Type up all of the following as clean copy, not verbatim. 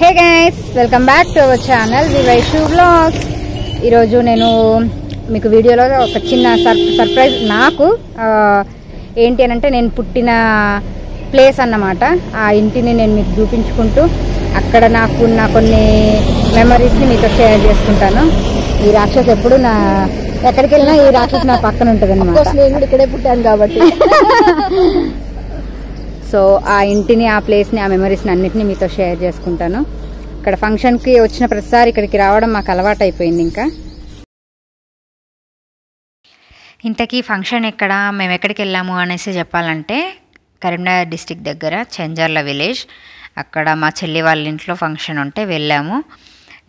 Hey guys, welcome back to our channel Vivaishu vlogs. ఈరోజు నేను మీకు వీడియోలో ఒక చిన్న సర్ప్రైజ్ నాకు ఏంటి అని అంటే నేను పుట్టిన ప్లేస్ అన్నమాట. ఆ ఇంటిని నేను మీకు చూపించుకుంటూ అక్కడ నాకున్న కొన్ని మెమరీస్ని మీతో షేర్ చేసుకుంటాను. ఈ రాక్షస్ ఎప్పుడు ఎక్కడికి వెళ్ళినా ఈ రాక్షస్ నా పక్కన ఉంటుంది అన్నమాట. నేను కూడా ఇక్కడే పుట్టాను కాబట్టి. సో ఆ ఇంటిని, ఆ ప్లేస్ని, ఆ మెమరీస్ని అన్నిటినీ మీతో షేర్ చేసుకుంటాను. ఇక్కడ ఫంక్షన్కి వచ్చిన ప్రతిసారి ఇక్కడికి రావడం మాకు అలవాటు అయిపోయింది. ఇంకా ఇంతకీ ఫంక్షన్ ఎక్కడ, మేము ఎక్కడికి వెళ్ళాము అనేసి చెప్పాలంటే కరీంనగర్ డిస్టిక్ దగ్గర చెంజర్ల విలేజ్, అక్కడ మా చెల్లి వాళ్ళ ఇంట్లో ఫంక్షన్ ఉంటే వెళ్ళాము.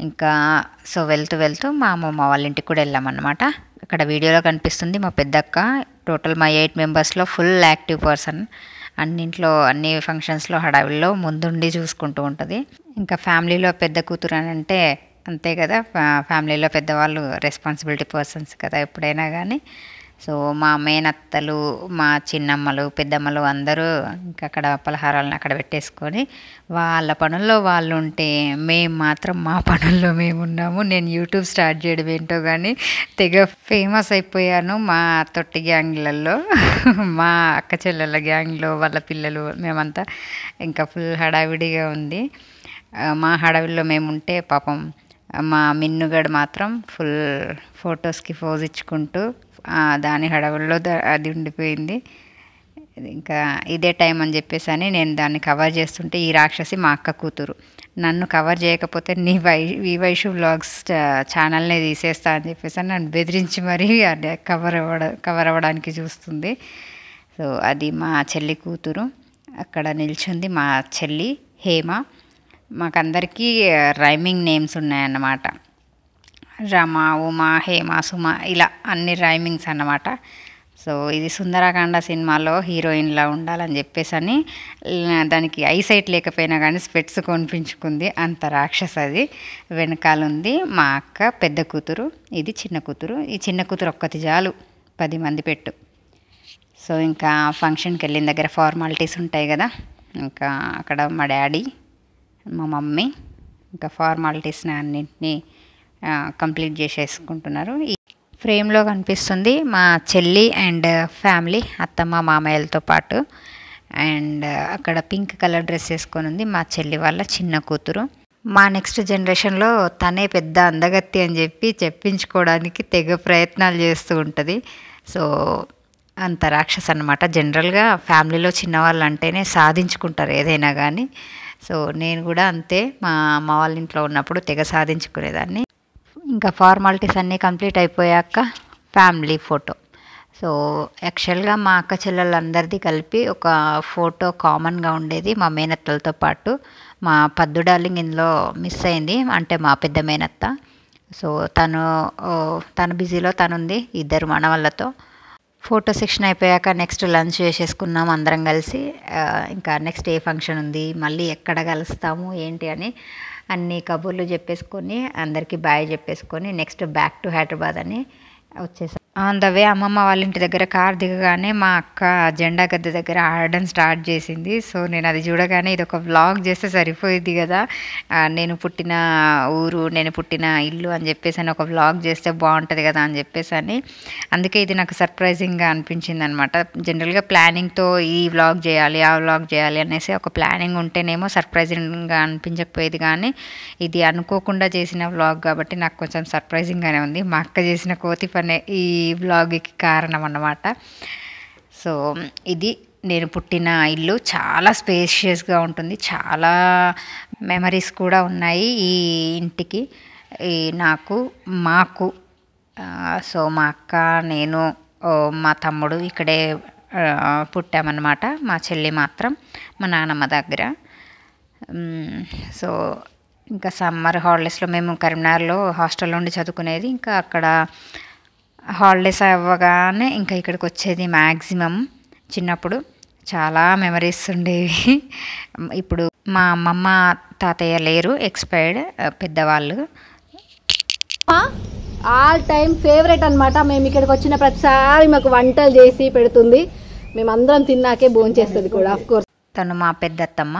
ఇంకా సో వెళ్తూ మా అమ్మమ్మ వాళ్ళ ఇంటికి కూడా వెళ్ళామన్నమాట. అక్కడ వీడియోలో కనిపిస్తుంది మా పెద్దక్క. టోటల్ మా 8 మెంబర్స్లో ఫుల్ యాక్టివ్ పర్సన్. అన్నింట్లో అన్ని ఫంక్షన్స్లో హడావిల్లో ముందుండి చూసుకుంటూ ఉంటుంది. ఇంకా ఫ్యామిలీలో పెద్ద కూతురు అని అంటే అంతే కదా, ఫ్యామిలీలో పెద్దవాళ్ళు రెస్పాన్సిబిలిటీ పర్సన్స్ కదా ఎప్పుడైనా కానీ. సో మా మేనత్తలు, మా చిన్నమ్మలు, పెద్దమ్మలు అందరూ ఇంకా అక్కడ పలహారాలను అక్కడ పెట్టేసుకొని వాళ్ళ పనుల్లో వాళ్ళు ఉంటే మేము మాత్రం మా పనుల్లో మేము ఉన్నాము. నేను యూట్యూబ్ స్టార్ట్ చేయడం ఏంటో కానీ తెగ ఫేమస్ అయిపోయాను మా తొట్టి గ్యాంగ్లలో. మా అక్క చెల్లెళ్ళ గ్యాంగ్లో వాళ్ళ పిల్లలు మేమంతా ఇంకా ఫుల్ హడావిడిగా ఉంది. మా హడావిడిలో మేముంటే పాపం మా మిన్నుగడు మాత్రం ఫుల్ ఫొటోస్కి పోజ్ ఇచ్చుకుంటూ దాని హడావుల్లో అది ఉండిపోయింది. ఇంకా ఇదే టైం అని చెప్పేసి అని నేను దాన్ని కవర్ చేస్తుంటే ఈ రాక్షసి మా అక్క కూతురు నన్ను కవర్ చేయకపోతే నీ వివైషు వ్లాగ్స్ ఛానల్ని తీసేస్తా అని చెప్పేసి నన్ను బెదిరించి మరీ కవర్ అవ్వడానికి చూస్తుంది. సో అది మా చెల్లి కూతురు. అక్కడ నిల్చుంది మా చెల్లి హేమ. మాకందరికీ రైమింగ్ నేమ్స్ ఉన్నాయన్నమాట. రమ, ఉమా, హేమ, సుమ ఇలా అన్ని రైమింగ్స్ అన్నమాట. సో ఇది సుందరకాండ సినిమాలో హీరోయిన్లా ఉండాలని చెప్పేసి అని దానికి ఐసైట్ లేకపోయినా కానీ స్పెట్స్ కొనిపించుకుంది. అంత రాక్షస. అది వెనకాలుంది మా అక్క పెద్ద కూతురు, ఇది చిన్న కూతురు. ఈ చిన్న కూతురు ఒక్కటి చాలు 10 మంది పెట్టు. సో ఇంకా ఫంక్షన్కి వెళ్ళిన దగ్గర ఫార్మాలిటీస్ ఉంటాయి కదా, ఇంకా అక్కడ మా డాడీ, మా మమ్మీ ఇంకా ఫార్మాలిటీస్ని అన్నింటినీ కంప్లీట్ చేసేసుకుంటున్నారు. ఈ ఫ్రేమ్లో కనిపిస్తుంది మా చెల్లి అండ్ ఫ్యామిలీ, అత్తమ్మ మామయ్యలతో పాటు. అండ్ అక్కడ పింక్ కలర్ డ్రెస్ వేసుకొని ఉంది మా చెల్లి వాళ్ళ చిన్న కూతురు. మా నెక్స్ట్ జనరేషన్లో తనే పెద్ద అందగత్తి అని చెప్పించుకోవడానికి తెగ ప్రయత్నాలు చేస్తూ ఉంటుంది. సో అంత రాక్షస్ అన్నమాట. జనరల్గా ఫ్యామిలీలో చిన్నవాళ్ళు అంటేనే సాధించుకుంటారు ఏదైనా కానీ. సో నేను కూడా అంతే, మా అమ్మ వాళ్ళ ఇంట్లో ఉన్నప్పుడు తెగ సాధించుకునేదాన్ని. ఇంకా ఫార్మాలిటీస్ అన్నీ కంప్లీట్ అయిపోయాక ఫ్యామిలీ ఫోటో. సో యాక్చువల్గా మా అక్క చెల్లెళ్ళందరిది కలిపి ఒక ఫోటో కామన్గా ఉండేది మా మేనత్తలతో పాటు. మా పద్దు డార్లింగ్ ఇందులో మిస్ అయింది, అంటే మా పెద్ద మేనత్త. సో తను బిజీలో తనుంది 2 మనవళ్ళతో. ఫోటో సెక్షన్ అయిపోయాక నెక్స్ట్ లంచ్ చేసేసుకున్నాం అందరం కలిసి. ఇంకా నెక్స్ట్ ఏ ఫంక్షన్ ఉంది, మళ్ళీ ఎక్కడ కలుస్తాము ఏంటి అని అన్ని కబుర్లు చెప్పేసుకొని అందరికీ బాయ్ చెప్పేసుకొని నెక్స్ట్ బ్యాక్ టు హైదరాబాద్ అని వచ్చేసాం. ఆన్ ద వే అమ్మమ్మ వాళ్ళ ఇంటి దగ్గర కార్ దిగగానే మా అక్క జెండా గద్దె దగ్గర ఆడడం స్టార్ట్ చేసింది. సో నేను అది చూడగానే ఇది ఒక వ్లాగ్ చేస్తే సరిపోయింది కదా, నేను పుట్టిన ఊరు, నేను పుట్టిన ఇల్లు అని చెప్పేసి అని ఒక వ్లాగ్ చేస్తే బాగుంటుంది కదా అని చెప్పేసి అని, అందుకే ఇది నాకు సర్ప్రైజింగ్గా అనిపించింది అనమాట. జనరల్గా ప్లానింగ్తో ఈ వ్లాగ్ చేయాలి, ఆ వ్లాగ్ చేయాలి అనేసి ఒక ప్లానింగ్ ఉంటేనేమో సర్ప్రైజింగ్గా అనిపించకపోయేది, కానీ ఇది అనుకోకుండా చేసిన వ్లాగ్ కాబట్టి నాకు కొంచెం సర్ప్రైజింగ్గానే ఉంది. మా అక్క చేసిన కోతి పనే ఈ వ్లాగ్కి కారణం అన్నమాట. సో ఇది నేను పుట్టిన ఇల్లు. చాలా స్పేషియస్గా ఉంటుంది, చాలా మెమరీస్ కూడా ఉన్నాయి ఈ ఇంటికి, మాకు. సో మా అక్క, నేను, మా తమ్ముడు ఇక్కడే పుట్టామన్నమాట. మా చెల్లి మాత్రం మా నాన్నమ్మ దగ్గర. సో ఇంకా సమ్మర్ హాలిడేస్లో మేము కరీంనగర్లో హాస్టల్లో ఉండి చదువుకునేది. ఇంకా అక్కడ హాలిడేస్ అవ్వగానే ఇంకా ఇక్కడికి వచ్చేది మ్యాక్సిమం. చిన్నప్పుడు చాలా మెమరీస్ ఉండేవి. ఇప్పుడు మా అమ్మమ్మ తాతయ్య లేరు, ఎక్స్పైర్డ్, పెద్దవాళ్ళు. ఆల్ టైమ్ ఫేవరెట్ అనమాట. మేము ఇక్కడికి వచ్చిన ప్రతిసారి మాకు వంటలు చేసి పెడుతుంది. మేమందరం తిన్నాకే భోంచేస్తుంది కూడా. ఆఫ్ కోర్స్ తను మా పెద్దత్తమ్మ.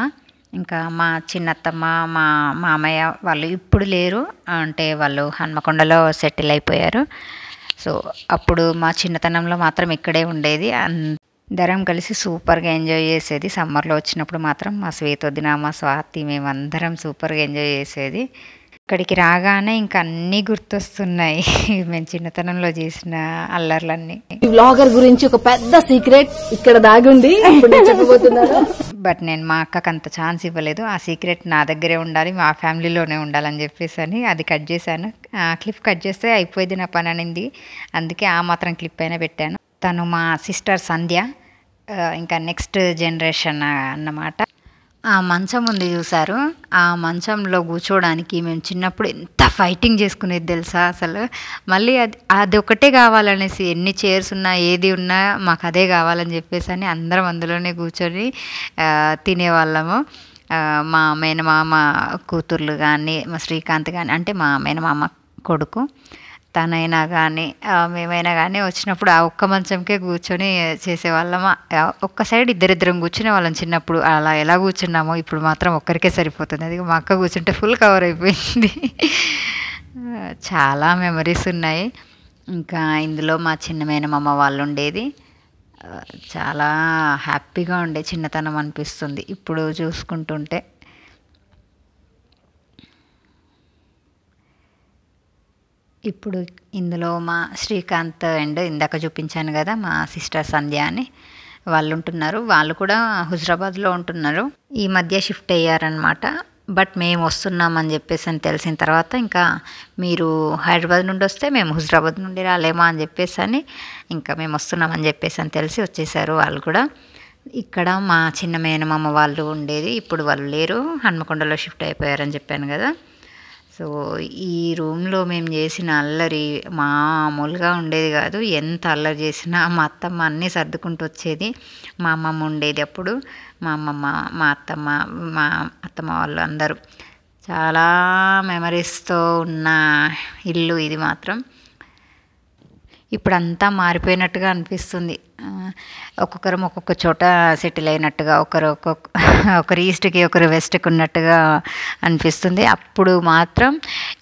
ఇంకా మా చిన్నత్తమ్మ మా మామయ్య వాళ్ళు ఇప్పుడు లేరు, అంటే వాళ్ళు హన్మకొండలో సెటిల్ అయిపోయారు. సో అప్పుడు మా చిన్నతనంలో మాత్రం ఇక్కడే ఉండేది. అందరం కలిసి సూపర్గా ఎంజాయ్ చేసేది. సమ్మర్లో వచ్చినప్పుడు మాత్రం మా శ్వేతొదిన, మా స్వాతి, మేమందరం సూపర్గా ఎంజాయ్ చేసేది. ఇక్కడికి రాగానే ఇంకా అన్నీ గుర్తొస్తున్నాయి, మేము చిన్నతనంలో చేసిన అల్లర్లన్నీ. ఈ వ్లాగర్ గురించి ఒక పెద్ద సీక్రెట్ ఇక్కడ దాగుంది, ఇప్పుడు నేను చెప్పబోతున్నాను. బట్ నేను మా అక్కకు అంత ఛాన్స్ ఇవ్వలేదు. ఆ సీక్రెట్ నా దగ్గరే ఉండాలి, మా ఫ్యామిలీలోనే ఉండాలని చెప్పేసి అని అది కట్ చేశాను. ఆ క్లిప్ కట్ చేస్తే అయిపోయింది నా పని అనింది, అందుకే ఆ మాత్రం క్లిప్ అయినా పెట్టాను. తను మా సిస్టర్ సంధ్య, ఇంకా నెక్స్ట్ జనరేషన్ అన్నమాట. ఆ మంచం ఉంది చూసారు, ఆ మంచంలో కూర్చోడానికి మేము చిన్నప్పుడు ఎంత ఫైటింగ్ చేసుకునేది తెలుసా అసలు. మళ్ళీ అది ఒకటే కావాలనేసి, ఎన్ని చైర్స్ ఉన్నా ఏది ఉన్నా మాకు అదే కావాలని చెప్పేసి అని అందరం అందులోనే కూర్చొని తినేవాళ్ళము. మా మేనమామ కూతుర్లు కానీ, మా శ్రీకాంత్ కానీ, అంటే మా మేనమామ కొడుకు, తనైనా కానీ మేమైనా కానీ వచ్చినప్పుడు ఆ ఒక్క మంచంకే కూర్చొని చేసేవాళ్ళము. ఒక్క సైడ్ ఇద్దరిద్దరం కూర్చునే వాళ్ళం చిన్నప్పుడు. అలా ఎలా కూర్చున్నామో ఇప్పుడు మాత్రం ఒక్కరికే సరిపోతుంది. అది మా అక్క కూర్చుంటే ఫుల్ కవర్ అయిపోయింది. చాలా మెమరీస్ ఉన్నాయి. ఇంకా ఇందులో మా చిన్న మేనమామ వాళ్ళు ఉండేది. చాలా హ్యాపీగా ఉండే చిన్నతనం అనిపిస్తుంది ఇప్పుడు చూసుకుంటుంటే. ఇప్పుడు ఇందులో మా శ్రీకాంత్ అండ్ ఇందాక చూపించాను కదా మా సిస్టర్ సంధ్య అని, వాళ్ళు ఉంటున్నారు. వాళ్ళు కూడా హుజరాబాద్లో ఉంటున్నారు. ఈ మధ్య షిఫ్ట్ అయ్యారనమాట. బట్ మేము వస్తున్నామని చెప్పేసి అని తెలిసిన తర్వాత, ఇంకా మీరు హైదరాబాద్ నుండి వస్తే మేము హుజరాబాద్ నుండి రాలేమా అని చెప్పేసి అని, ఇంకా మేము వస్తున్నామని చెప్పేసి అని తెలిసి వచ్చేసారు వాళ్ళు కూడా. ఇక్కడ మా చిన్న మేనమామ వాళ్ళు ఉండేది, ఇప్పుడు వాళ్ళు లేరు, హన్మకొండలో షిఫ్ట్ అయిపోయారని చెప్పాను కదా. సో ఈ రూమ్లో మేము చేసిన అల్లరి మామూలుగా ఉండేది కాదు. ఎంత అల్లరి చేసినా మా అత్తమ్మ అన్నీ సర్దుకుంటూ వచ్చేది. మా అమ్మమ్మ ఉండేది అప్పుడు, మా అమ్మమ్మ, మా అత్తమ్మ వాళ్ళు అందరూ. చాలా మెమరీస్తో ఉన్న ఇల్లు ఇది మాత్రం. ఇప్పుడంతా మారిపోయినట్టుగా అనిపిస్తుంది. ఒక్కొక్కరం ఒక్కొక్క చోట సెటిల్ అయినట్టుగా, ఒకరు ఈస్ట్కి ఒకరు వెస్ట్కి ఉన్నట్టుగా అనిపిస్తుంది. అప్పుడు మాత్రం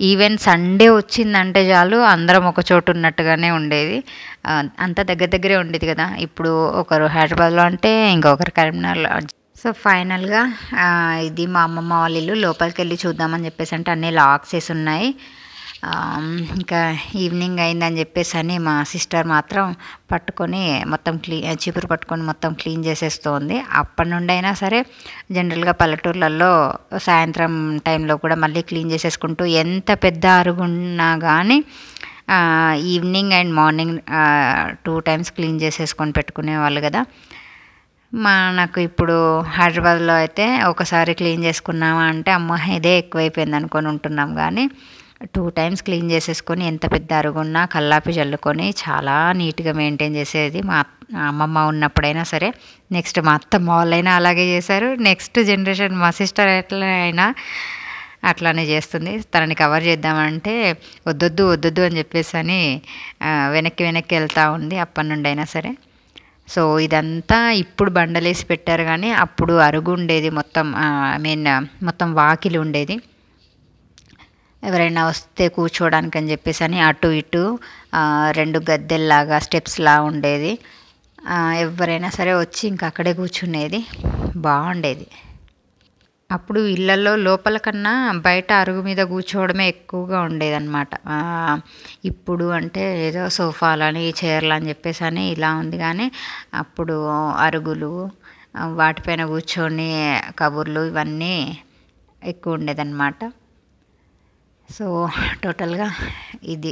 ఈవెన్ సండే వచ్చిందంటే చాలు అందరం ఒక చోటు ఉన్నట్టుగానే ఉండేది. అంత దగ్గరే ఉండేది కదా. ఇప్పుడు ఒకరు హైదరాబాద్లో అంటే ఇంకొకరు కరీంనగర్లో. సో ఫైనల్గా ఇది మా అమ్మమ్మ వాళ్ళ ఇల్లు. లోపలికి వెళ్ళి చూద్దామని చెప్పేసి అంటే అన్నీ లాక్స్ వేసి ఉన్నాయి. ఇంకా ఈవినింగ్ అయిందని చెప్పేసి అని మా సిస్టర్ మాత్రం పట్టుకొని మొత్తం చీపురు పట్టుకొని మొత్తం క్లీన్ చేసేస్తుంది. అప్పటి నుండి అయినా సరే జనరల్గా పల్లెటూర్లలో సాయంత్రం టైంలో కూడా మళ్ళీ క్లీన్ చేసేసుకుంటూ, ఎంత పెద్ద అరుగున్నా కానీ evening and morning 2 times clean చేసేసుకొని పెట్టుకునే వాళ్ళు కదా. నాకు ఇప్పుడు హైదరాబాద్లో అయితే ఒకసారి క్లీన్ చేసుకున్నామా అంటే అమ్మ ఇదే ఎక్కువైపోయింది అనుకొని ఉంటున్నాం, కానీ 2 times క్లీన్ చేసేసుకొని ఎంత పెద్ద అరుగున్నా కల్లాపి చల్లుకొని చాలా నీట్గా మెయింటైన్ చేసేది మా అమ్మమ్మ ఉన్నప్పుడైనా సరే. నెక్స్ట్ మా అత్తమ్మ వాళ్ళైనా అలాగే చేశారు. నెక్స్ట్ జనరేషన్ మా సిస్టర్ ఎట్లయినా అట్లానే చేస్తుంది. తనని కవర్ చేద్దామంటే వద్దొద్దు అని చెప్పేసి అని వెనక్కి వెళ్తూ ఉంది అప్పటి నుండి అయినా సరే. సో ఇదంతా ఇప్పుడు బండలేసి పెట్టారు, కానీ అప్పుడు అరుగు ఉండేది మొత్తం. మొత్తం వాకిలి ఉండేది. ఎవరైనా వస్తే కూర్చోవడానికి అని చెప్పేసి అని అటు ఇటు 2 గద్దెల్లాగా స్టెప్స్లా ఉండేది. ఎవరైనా సరే వచ్చి ఇంకా అక్కడే కూర్చునేది, బాగుండేది. అప్పుడు ఇళ్ళల్లో లోపల కన్నా బయట అరుగు మీద కూర్చోవడమే ఎక్కువగా ఉండేదన్నమాట. ఇప్పుడు అంటే ఏదో సోఫాలని చైర్లు అని చెప్పేసి అని ఇలా ఉంది, కానీ అప్పుడు అరుగులు, వాటిపైన కూర్చొని కబుర్లు ఇవన్నీ ఎక్కువ ఉండేదన్నమాట. సో టోటల్గా ఇది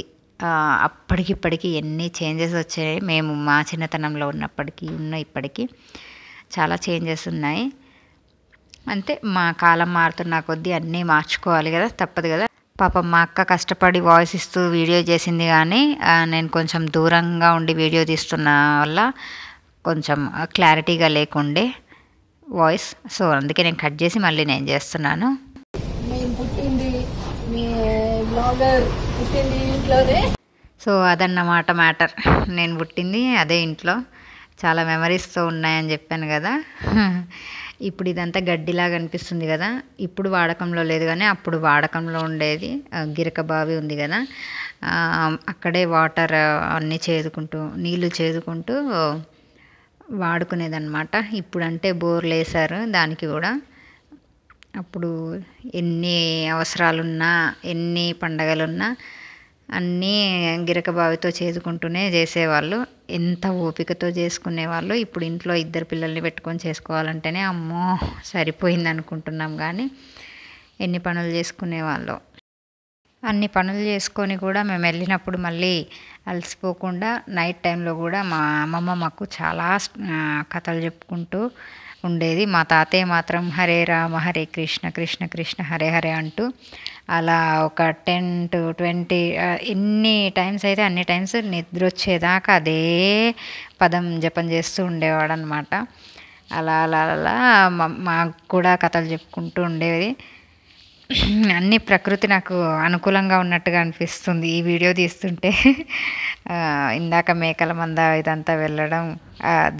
అప్పటికిప్పటికి ఎన్ని చేంజెస్ వచ్చాయి. మేము మా చిన్నతనంలో ఉన్నప్పటికీ ఇప్పటికీ చాలా చేంజెస్ ఉన్నాయి. అంతే, మా కాలం మారుతున్న కొద్దీ అన్నీ మార్చుకోవాలి కదా, తప్పదు కదా. పాపం మా అక్క కష్టపడి వాయిస్ ఇస్తూ వీడియో చేసింది, కానీ నేను కొంచెం దూరంగా ఉండి వీడియో తీస్తున్న వల్ల కొంచెం క్లారిటీగా లేకుండే వాయిస్. సో అందుకే నేను కట్ చేసి మళ్ళీ నేను చేస్తున్నాను. సో అదన్నమాట మ్యాటర్. నేను పుట్టింది అదే ఇంట్లో, చాలా మెమరీస్తో ఉన్నాయని చెప్పాను కదా. ఇప్పుడు ఇదంతా గడ్డిలాగా అనిపిస్తుంది కదా. ఇప్పుడు వాడకంలో లేదు కానీ అప్పుడు వాడకంలో ఉండేది. గిరక బావి ఉంది కదా, అక్కడే వాటర్ అన్నీ నీళ్ళు చేదుకుంటూ వాడుకునేదన్నమాట. ఇప్పుడంటే బోర్లు వేశారు దానికి కూడా. అప్పుడు ఎన్ని అవసరాలున్నా ఎన్ని పండగలున్నా అన్నీ గిరక బావితో చేసుకుంటూనే చేసేవాళ్ళు. ఎంత ఓపికతో చేసుకునేవాళ్ళు. ఇప్పుడు ఇంట్లో 2 పిల్లల్ని పెట్టుకొని చేసుకోవాలంటేనే అమ్మో సరిపోయింది అనుకుంటున్నాం. కానీ ఎన్ని పనులు చేసుకునేవాళ్ళు. అన్ని పనులు చేసుకొని కూడా మేము వెళ్ళినప్పుడు మళ్ళీ అలసిపోకుండా నైట్ టైంలో కూడా మా అమ్మమ్మ మాకు చాలా కథలు చెప్పుకుంటూ ఉండేది. మా తాతయ్య మాత్రం హరే రామ హరే కృష్ణ కృష్ణ కృష్ణ హరే హరే అంటూ అలా ఒక 10 to 20 ఎన్ని టైమ్స్ అయితే అన్ని టైమ్స్ నిద్ర వచ్చేదాకా అదే పదం జపం చేస్తూ ఉండేవాడు అనమాట. అలా అలా అలా మాకు కూడా కథలు చెప్పుకుంటూ ఉండేది. అన్ని ప్రకృతి నాకు అనుకూలంగా ఉన్నట్టుగా అనిపిస్తుంది ఈ వీడియో తీస్తుంటే. ఇందాక మేకల మంద ఇదంతా వెళ్ళడం,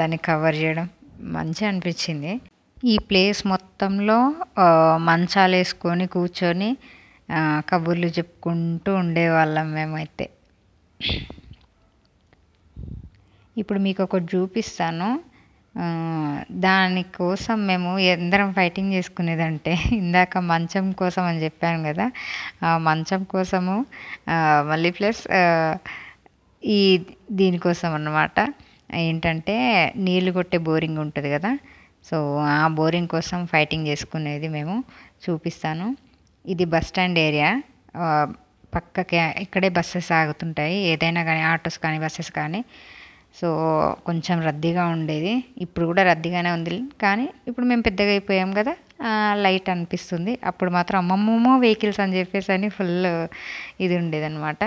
దాన్ని కవర్ చేయడం మంచిగా అనిపించింది. ఈ ప్లేస్ మొత్తంలో మంచాలు వేసుకొని కూర్చొని కబుర్లు చెప్పుకుంటూ ఉండేవాళ్ళం మేమైతే. ఇప్పుడు మీకు ఒకటి చూపిస్తాను. దానికోసం మేము ఎందరం ఫైటింగ్ చేసుకునేదంటే, ఇందాక మంచం కోసం అని చెప్పాను కదా, ఆ మంచం కోసము మళ్ళీ ప్లస్ దీనికోసం అన్నమాట. ఏంటంటే నీళ్ళు కొట్టే బోరింగ్ ఉంటుంది కదా, సో ఆ బోరింగ్ కోసం ఫైటింగ్ చేసుకునేది మేము. చూపిస్తాను. ఇది బస్ స్టాండ్ ఏరియా. పక్కకి ఇక్కడే బస్సెస్ ఆగుతుంటాయి, ఏదైనా కానీ ఆటోస్ కానీ బస్సెస్ కానీ. సో కొంచెం రద్దీగా ఉండేది. ఇప్పుడు కూడా రద్దీగానే ఉంది, కానీ ఇప్పుడు మేము పెద్దగా అయిపోయాం కదా, లైట్ అనిపిస్తుంది. అప్పుడు మాత్రం అమ్మమ్మో వెహికల్స్ అని చెప్పేసి అని ఫుల్ ఇది ఉండేదన్నమాట.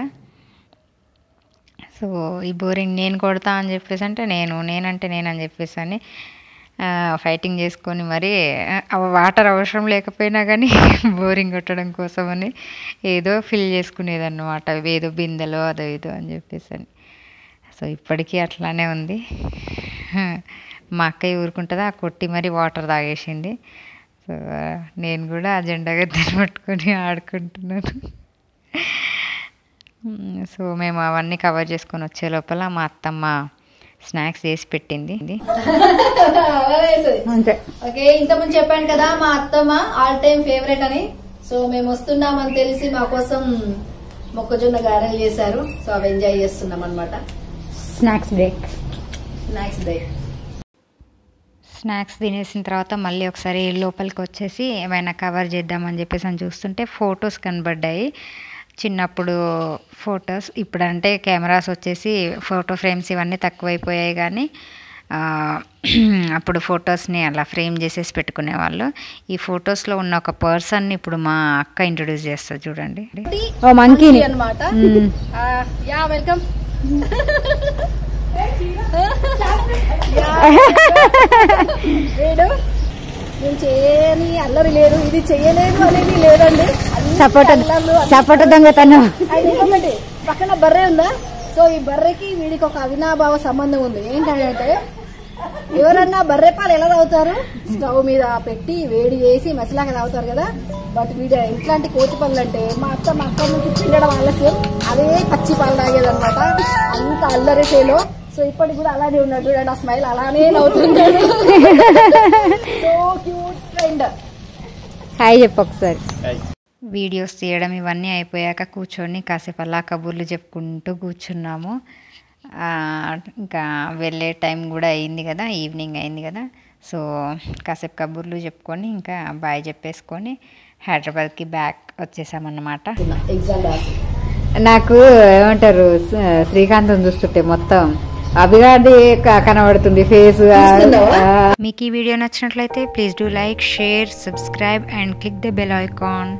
సో ఈ బోరింగ్ నేను కొడతా అని చెప్పేసి అంటే నేనని చెప్పేసి అని ఫైటింగ్ చేసుకొని మరి వాటర్ అవసరం లేకపోయినా కానీ బోరింగ్ కొట్టడం కోసమని ఏదో ఫిల్ చేసుకునేదన్నమాట, ఏదో బిందెలో అదో ఏదో అని చెప్పేసి అని. సో ఇప్పటికీ అట్లానే ఉంది. మా అక్కయ్య ఊరుకుంటుందా కొట్టి మరి వాటర్ తాగేసింది. సో నేను కూడా ఆ జెండా గద్దెని పట్టుకొని ఆడుకుంటున్నాను. సో మేము అవన్నీ కవర్ చేసుకొని వచ్చే లోపల మా అత్తమ్మ స్నాక్స్ చేసి పెట్టింది. ఓకే, ఇంతకుముందు చెప్పాను కదా మా అత్తమ్మ ఆల్ టైమ్ ఫేవరెట్ అని. సో మేము వస్తున్నామని తెలిసి మా కోసం మొక్కజొన్న గారెలు చేశారు. సో అవి ఎంజాయ్ చేస్తున్నాం అనమాట. Snacks break. స్నాక్స్ తినేసిన తర్వాత మళ్ళీ ఒకసారి లోపలికి వచ్చేసి ఏమైనా కవర్ చేద్దామని చెప్పేసి అని చూస్తుంటే ఫొటోస్ కనబడ్డాయి. చిన్నప్పుడు ఫొటోస్. ఇప్పుడంటే కెమెరాస్ వచ్చేసి ఫోటో ఫ్రేమ్స్ ఇవన్నీ తక్కువైపోయాయి, కానీ అప్పుడు ఫొటోస్ని అలా ఫ్రేమ్ చేసేసి పెట్టుకునేవాళ్ళు. ఈ ఫొటోస్లో ఉన్న ఒక పర్సన్ని ఇప్పుడు మా అక్క ఇంట్రొడ్యూస్ చేస్తారు చూడండి. మంకీ అనమాట. Yeah welcome. నేను చేయని అల్లరి లేదు, ఇది చెయ్యలేదు అనేది లేదండి. సపోర్ట్ దొంగతనం. ఇంకొకటి పక్కన బర్రె ఉందా, సో ఈ బర్రెకి వీడికి ఒక అవినాభావ సంబంధం ఉంది. ఏంటంటే ఎవరన్నా బర్రె పాలు ఎలా తాగుతారు, స్టవ్ మీద పెట్టి వేడి చేసి మసిలాగా తాగుతారు కదా. బట్ వీడు ఇట్లాంటి కోతి పనులు అంటే మా అక్క నుంచి పిండడం ఆలస్యం, అదే పచ్చి పాలు తాగేదన్నమాట. అంత అల్లరి చేలో. సో ఇప్పటికి కూడా అలానే ఉన్నాడు చూడండి, ఆ స్మైల్ అలానే నవ్వుతున్నాడు. So cute friend. హాయ్ చెప్పు ఒకసారి. వీడియోస్ తీయడం ఇవన్నీ అయిపోయాక కూర్చొని కాసేపు అలా కబుర్లు చెప్పుకుంటూ కూర్చున్నాము. ఇంకా వెళ్ళే టైం కూడా అయింది కదా, ఈవినింగ్ అయింది కదా. సో కాసేపు కబుర్లు చెప్పుకొని ఇంకా బాయ్ చెప్పేసుకొని హైదరాబాద్కి బ్యాక్ వచ్చేసామన్నమాట. నాకు ఏమంటారు, శ్రీకాంతం చూస్తుంటే మొత్తం అభిగాది కనబడుతుంది ఫేస్. మీకు ఈ వీడియో నచ్చినట్లయితే please do like, share, subscribe and click the bell icon.